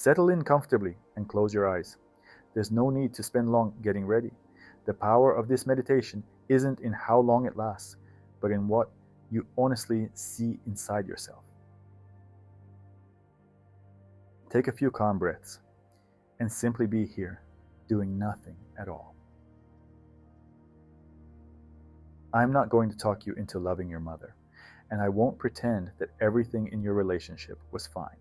Settle in comfortably and close your eyes. There's no need to spend long getting ready. The power of this meditation isn't in how long it lasts, but in what you honestly see inside yourself. Take a few calm breaths and simply be here, doing nothing at all. I'm not going to talk you into loving your mother, and I won't pretend that everything in your relationship was fine.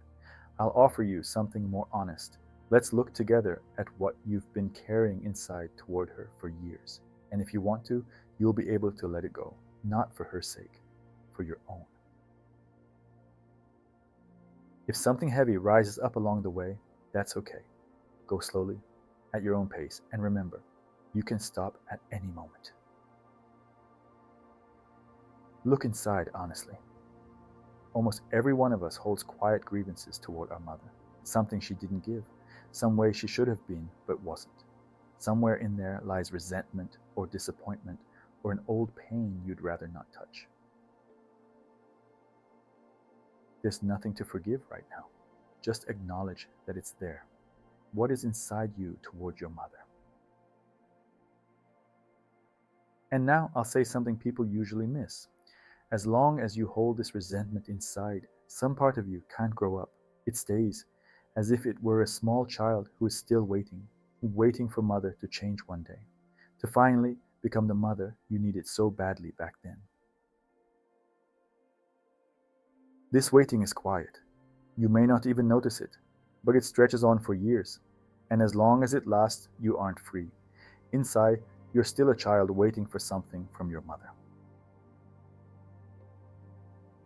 I'll offer you something more honest. Let's look together at what you've been carrying inside toward her for years. And if you want to, you'll be able to let it go, not for her sake, for your own. If something heavy rises up along the way, that's okay. Go slowly, at your own pace, and remember, you can stop at any moment. Look inside honestly. Almost every one of us holds quiet grievances toward our mother. Something she didn't give, some way she should have been but wasn't. Somewhere in there lies resentment or disappointment or an old pain you'd rather not touch. There's nothing to forgive right now. Just acknowledge that it's there. What is inside you toward your mother? And now I'll say something people usually miss. As long as you hold this resentment inside, some part of you can't grow up. It stays, as if it were a small child who is still waiting for mother to change one day, to finally become the mother you needed so badly back then. This waiting is quiet. You may not even notice it, but it stretches on for years, and as long as it lasts, you aren't free. Inside, you're still a child waiting for something from your mother.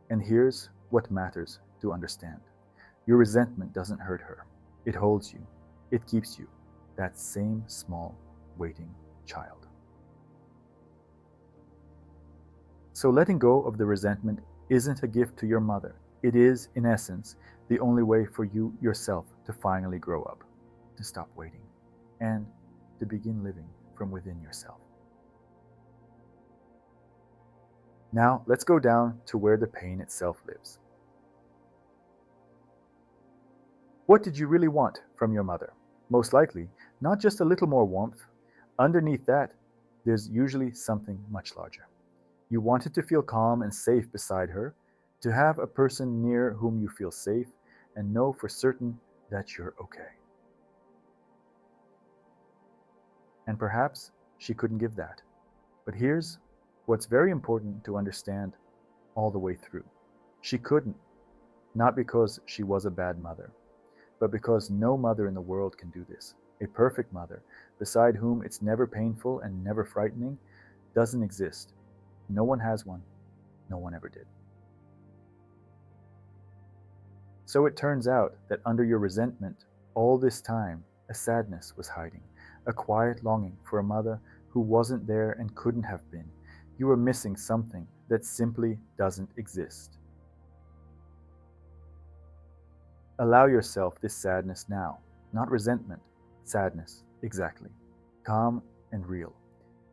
And here's what matters to understand. Your resentment doesn't hurt her. It holds you. It keeps you, that same small, waiting child. So letting go of the resentment isn't a gift to your mother. It is, in essence, the only way for you yourself to finally grow up, to stop waiting, and to begin living from within yourself. Now, let's go down to where the pain itself lives. What did you really want from your mother? Most likely, not just a little more warmth. Underneath that, there's usually something much larger. You wanted to feel calm and safe beside her, to have a person near whom you feel safe and know for certain that you're okay. And perhaps she couldn't give that. But here's what's very important to understand all the way through. She couldn't, not because she was a bad mother, but because no mother in the world can do this. A perfect mother, beside whom it's never painful and never frightening, doesn't exist. No one has one. No one ever did. So it turns out that under your resentment, all this time, a sadness was hiding, a quiet longing for a mother who wasn't there and couldn't have been. You were missing something that simply doesn't exist. Allow yourself this sadness now, not resentment, sadness, exactly. Calm and real.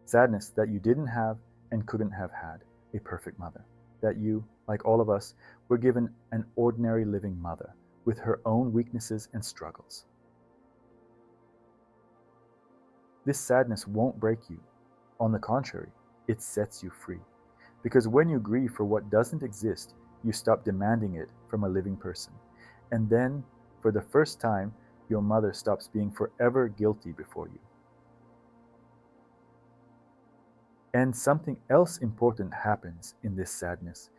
Sadness that you didn't have and couldn't have had a perfect mother. That you, like all of us, were given an ordinary living mother with her own weaknesses and struggles. This sadness won't break you. On the contrary, it sets you free. Because when you grieve for what doesn't exist, you stop demanding it from a living person. And then, for the first time, your mother stops being forever guilty before you. And something else important happens in this sadness.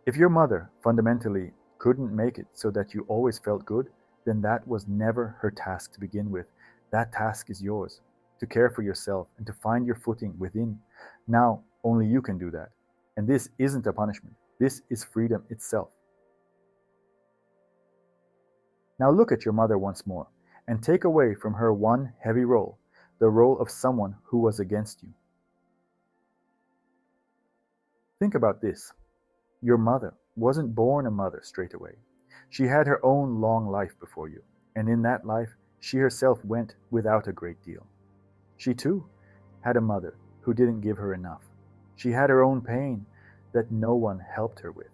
If your mother fundamentally couldn't make it so that you always felt good, then that was never her task to begin with. That task is yours, to care for yourself and to find your footing within. Now, only you can do that. And this isn't a punishment. This is freedom itself. Now look at your mother once more and take away from her one heavy role, the role of someone who was against you. Think about this. Your mother wasn't born a mother straight away. She had her own long life before you, and in that life, she herself went without a great deal. She too had a mother who didn't give her enough. She had her own pain that no one helped her with.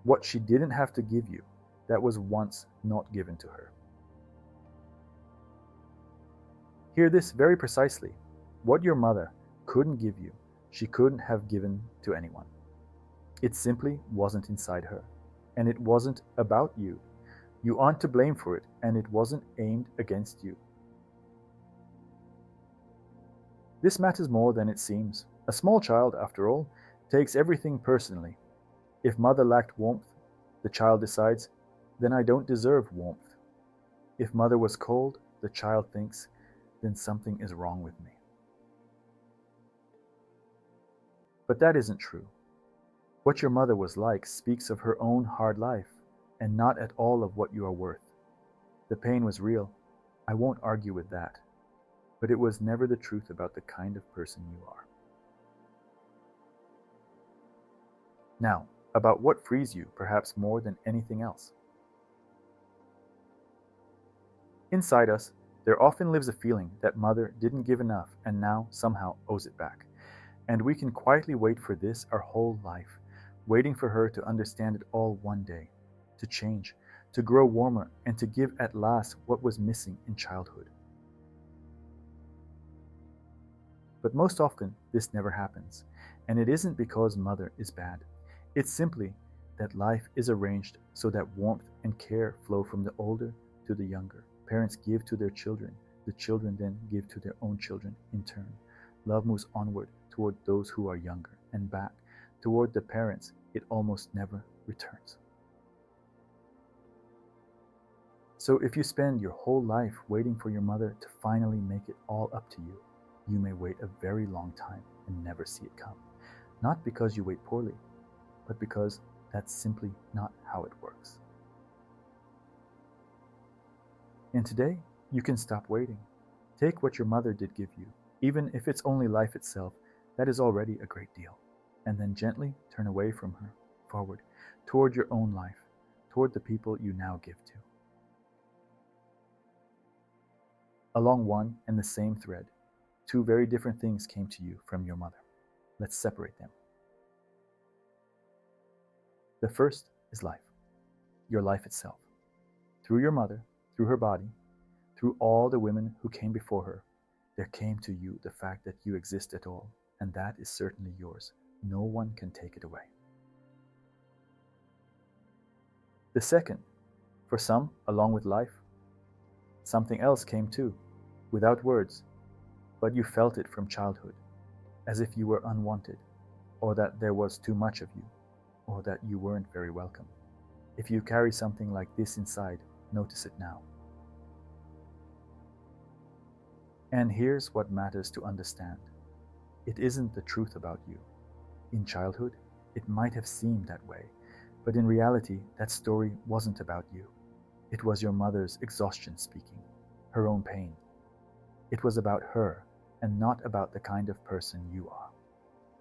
What she didn't have to give you, that was once not given to her. Hear this very precisely. What your mother couldn't give you, she couldn't have given to anyone. It simply wasn't inside her. And it wasn't about you. You aren't to blame for it, and it wasn't aimed against you. This matters more than it seems. A small child, after all, takes everything personally. If mother lacked warmth, the child decides, then I don't deserve warmth. If mother was cold, the child thinks, then something is wrong with me. But that isn't true. What your mother was like speaks of her own hard life, and not at all of what you are worth. The pain was real. I won't argue with that. But it was never the truth about the kind of person you are. Now, about what frees you, perhaps more than anything else. Inside us, there often lives a feeling that mother didn't give enough and now somehow owes it back. And we can quietly wait for this our whole life, waiting for her to understand it all one day, to change, to grow warmer, and to give at last what was missing in childhood. But most often, this never happens, and it isn't because mother is bad. It's simply that life is arranged so that warmth and care flow from the older to the younger. Parents give to their children, the children then give to their own children in turn. Love moves onward toward those who are younger, and back toward the parents. It almost never returns. So if you spend your whole life waiting for your mother to finally make it all up to you, you may wait a very long time and never see it come. Not because you wait poorly, but because that's simply not how it works. And today, you can stop waiting. Take what your mother did give you, even if it's only life itself, that is already a great deal. And then gently turn away from her, forward, toward your own life, toward the people you now give to. Along one and the same thread, two very different things came to you from your mother. Let's separate them. The first is life, your life itself. Through your mother, through her body, through all the women who came before her, there came to you the fact that you exist at all, and that is certainly yours. No one can take it away. The second, for some, along with life, something else came too, without words, but you felt it from childhood, as if you were unwanted, or that there was too much of you, or that you weren't very welcome. If you carry something like this inside, notice it now. And here's what matters to understand. It isn't the truth about you. In childhood, it might have seemed that way, but in reality, that story wasn't about you. It was your mother's exhaustion speaking, her own pain. It was about her, and not about the kind of person you are.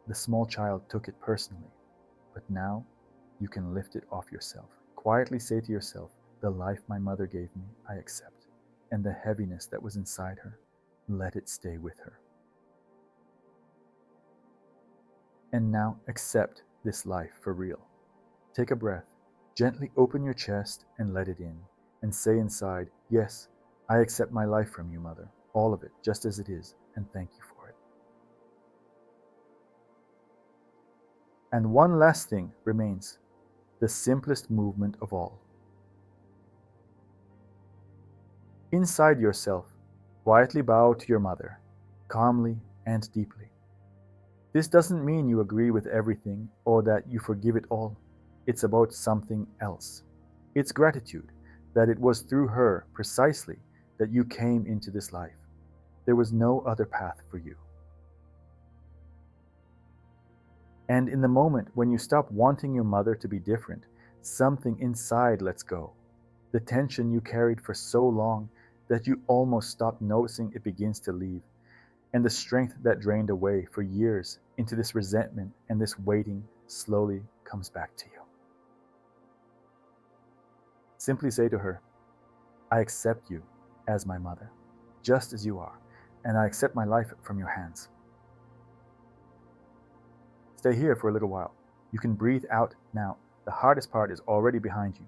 The small child took it personally, but now you can lift it off yourself. Quietly say to yourself, the life my mother gave me, I accept, and the heaviness that was inside her, let it stay with her. And now accept this life for real. Take a breath, gently open your chest and let it in, and say inside, yes, I accept my life from you, mother, all of it, just as it is, and thank you for it. And one last thing remains, the simplest movement of all. Inside yourself, quietly bow to your mother, calmly and deeply. This doesn't mean you agree with everything or that you forgive it all. It's about something else. It's gratitude that it was through her precisely that you came into this life. There was no other path for you. And in the moment when you stop wanting your mother to be different, something inside lets go. The tension you carried for so long that you almost stopped noticing it begins to leave, and the strength that drained away for years into this resentment and this waiting slowly comes back to you. Simply say to her, I accept you as my mother, just as you are, and I accept my life from your hands. Stay here for a little while. You can breathe out now. The hardest part is already behind you.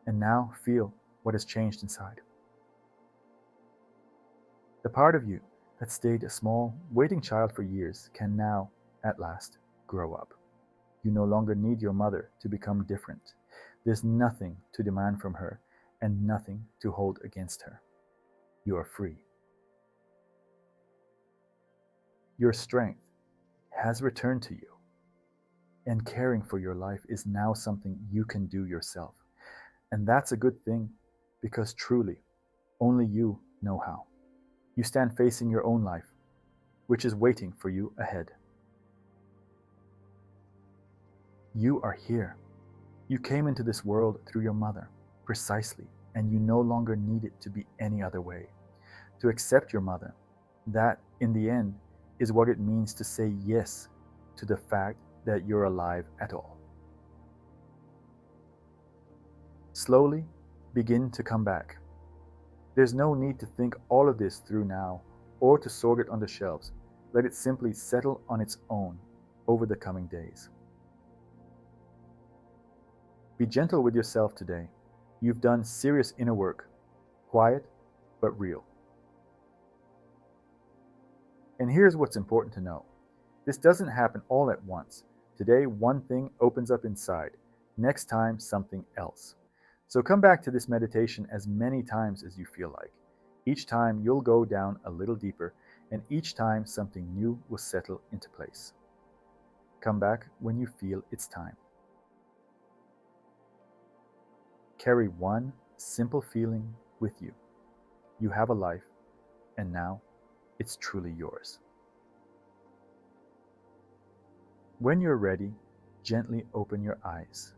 And now feel what has changed inside. The part of you that stayed a small, waiting child for years can now, at last, grow up. You no longer need your mother to become different. There's nothing to demand from her and nothing to hold against her. You are free. Your strength has returned to you, and caring for your life is now something you can do yourself. And that's a good thing, because truly, only you know how. You stand facing your own life, which is waiting for you ahead. You are here. You came into this world through your mother, precisely, and you no longer need it to be any other way. To accept your mother, that, in the end, is what it means to say yes to the fact that you're alive at all. Slowly begin to come back. There's no need to think all of this through now or to sort it on the shelves. Let it simply settle on its own over the coming days. Be gentle with yourself today. You've done serious inner work, quiet but real. And here's what's important to know. This doesn't happen all at once. Today, one thing opens up inside. Next time, something else. So come back to this meditation as many times as you feel like. Each time you'll go down a little deeper, and each time something new will settle into place. Come back when you feel it's time. Carry one simple feeling with you. You have a life, and now it's truly yours. When you're ready, gently open your eyes.